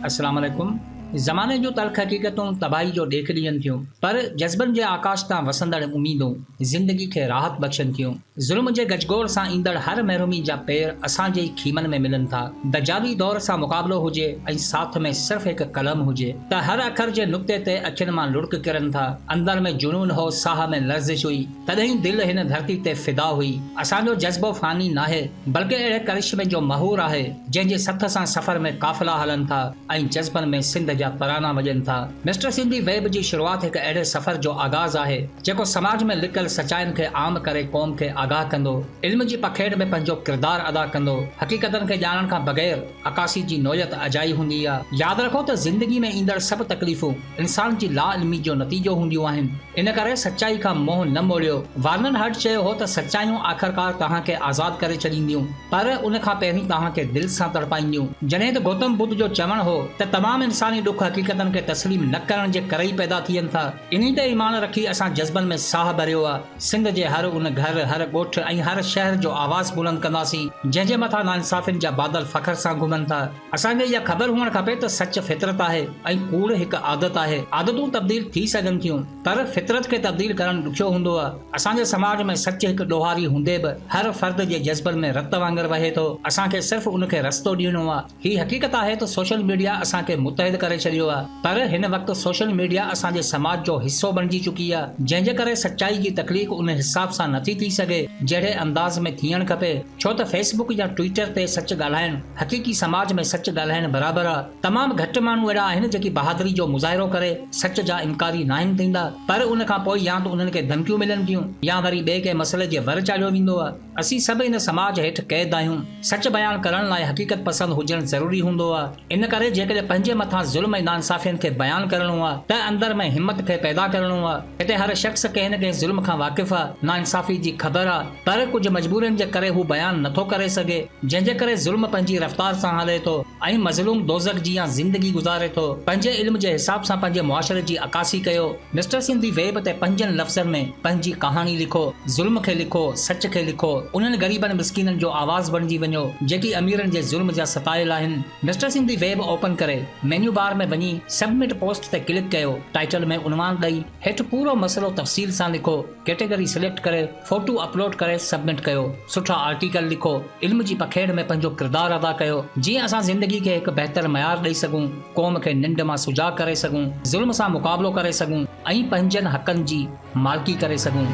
अस्सलाम वालेकुम। ज़माने जो तल्ख़ हक़ीक़तूं तबाही जो ॾेख ॾियनि थियूं, पर जज़्बनि जे आकाश तां वसंदड़ उमीदूं ज़िंदगी खे राहत बख़्शनि थियूं। ज़ुल्म जे गजगोड़ सां ईंदड़ हर महरूमी जा पेर असांजे खीमनि में मिलनि था। दजाली दौर सां मुक़ाबिलो हुजे ऐं साथ में सिर्फ़ हिकु कलम हुजे त हर अखर जे नुक़्ते ते अखियुनि मां लुढ़क किरनि था। अंदर में जुनून हो, साह में लर्ज़िश हुई, तॾहिं दिलि हिन धरती ते फ़िदा हुई। असांजो जज़्बो फ़ानी नाहे, बल्कि अहिड़े करिश्मे जो महूर आहे जंहिंजे सथ सां सफ़र में काफ़िला हलनि था ऐं जज़्बनि में सिंध जा तराना वॼनि था। मिस्टर सिंधी वेब जी शुरूआत हिकु अहिड़े सफ़र जो आगाज़ आहे जेको समाज में लिकल सचाइनि खे आम करे क़ौम खे आगाह कंदो, इल्म जी पखेड़ में पंहिंजो किरदारु अदा कंदो। हक़ीक़तनि खे ॼाणण खां बग़ैर अकासी जी नोयत अजाई हूंदी आहे। यादि रखो त ज़िंदगी में ईंदड़ सभु तकलीफ़ूं इंसान जी ला इल्मी जो नतीजो हूंदियूं आहिनि। इन करे सचाई खां मोह न मोड़ियो। वार्नन हट चयो हो त सचायूं आख़िरकार तव्हांखे आज़ाद करे छॾींदियूं, पर उन खां पहिरीं तव्हांखे दिलि सां तड़पाईंदियूं। जॾहिं त गौतम बुद्ध जो चवणु हो त तमामु इंसानी ॾुख हक़ीक़तनि खे तस्लीम न करण जे करे ई पैदा थियनि था। इन्ही ते ईमान रखी असां जज़्बनि में साह भरियो आहे। सिंध जे हर उन घर, हर ॻोठ ऐं हर शहर जो आवाज़ बुलंद कंदासीं जंहिंजे मथां नाइंसाफ़िन जा बादल फ़ख्र सां घुमनि था। असांखे इहा ख़बर हुअणु खपे त सच फितरत आहे ऐं कूड़ हिकु आदत आहे। आदतूं तब्दील थी सघनि थियूं, पर फितरत खे तब्दील करणु ॾुखियो हूंदो आहे। असांजे समाज में सच हिकु ॾोहारी हूंदे बि हर फ़र्द जे जज़्बनि में रत वांगुरु वहे थो। असांखे सिर्फ़ उनखे रस्तो ॾियणो आहे। ही हक़ीक़त आहे त सोशल मीडिया असांखे मुतहिद करे छॾियो आहे, पर हिन वक़्तु सोशल मीडिया असांजे समाज जो हिस्सो बणिजी चुकी आहे, जंहिंजे करे सचाई जी तकलीफ़ उन हिसाब सां नथी थी सघे जहिड़े अंदाज़ में थियणु खपे। छो त फेसबुक या ट्विटर ते सच ॻाल्हाइणु हक़ीक़ी समाज में सच ॻाल्हाइणु बराबरि आहे। तमामु घटि माण्हू अहिड़ा आहिनि जेकी बहादुरी जो मुज़ाहिरो करे सच जा इनकारी न आहिनि थींदा, पर उन खां पोइ या त उन्हनि खे धमकियूं मिलनि थियूं या वरी ॿिए कंहिं मसइले जे वर चाढ़ियो वेंदो आहे। असीं सभु इन समाज हेठि क़ैद आहियूं। सच बयानु करण लाइ हक़ीक़त पसंदि हुजणु ज़रूरी हूंदो आहे। इन करे जेकॾहिं पंहिंजे मथां ज़ुल्म ऐं नाइंसाफ़ियनि खे बयानु करणो आहे त अंदर में हिम्मत खे पैदा करणो आहे। हिते हर शख़्स कंहिं न कंहिं ज़ुल्म खां वाक़िफ़ आहे, नाइंसाफ़ी जी ख़बर आहे, पर कुझु मजबूरियुनि जे करे हू बयानु नथो करे सघे, जंहिंजे करे ज़ुल्म पंहिंजी रफ़्तार सां हले थो ऐं मज़लूम दोज़ख जी या ज़िंदगी गुज़ारे थो। पंहिंजे इल्म जे हिसाब सां पंहिंजे मुआशरे जी अकासी कयो। मिस्टर सिंधी वेब ते 5 लफ़्ज़नि में पंहिंजी कहाणी लिखो। ज़ुल्म खे लिखो, सच खे लिखो। उन्हनि ग़रीबनि मिस्कीननि जो आवाज़ बणिजी वञो जेकी अमीरनि जे ज़ुल्म जा सतायल आहिनि। मिस्टर सिंधी वेब ओपन करे मेन्यू बार में वञी सबमिट पोस्ट ते क्लिक कयो। टाइटल में उनवान ॾेई हेठि पूरो मसइलो तफ़सील सां लिखो। कैटेगरी सिलेक्ट करे फोटो अपलोड करे सबमिट कयो। सुठा आर्टिकल लिखो। इल्म जी पखेड़ में पंहिंजो किरदारु अदा कयो जीअं असां ज़िंदगी खे हिकु बहितर मयार ॾेई सघूं, क़ौम खे निंड मां सुजाग करे सघूं, ज़ुल्म सां मुक़ाबिलो करे सघूं ऐं पंहिंजनि हक़नि जी मालिकी करे सघूं।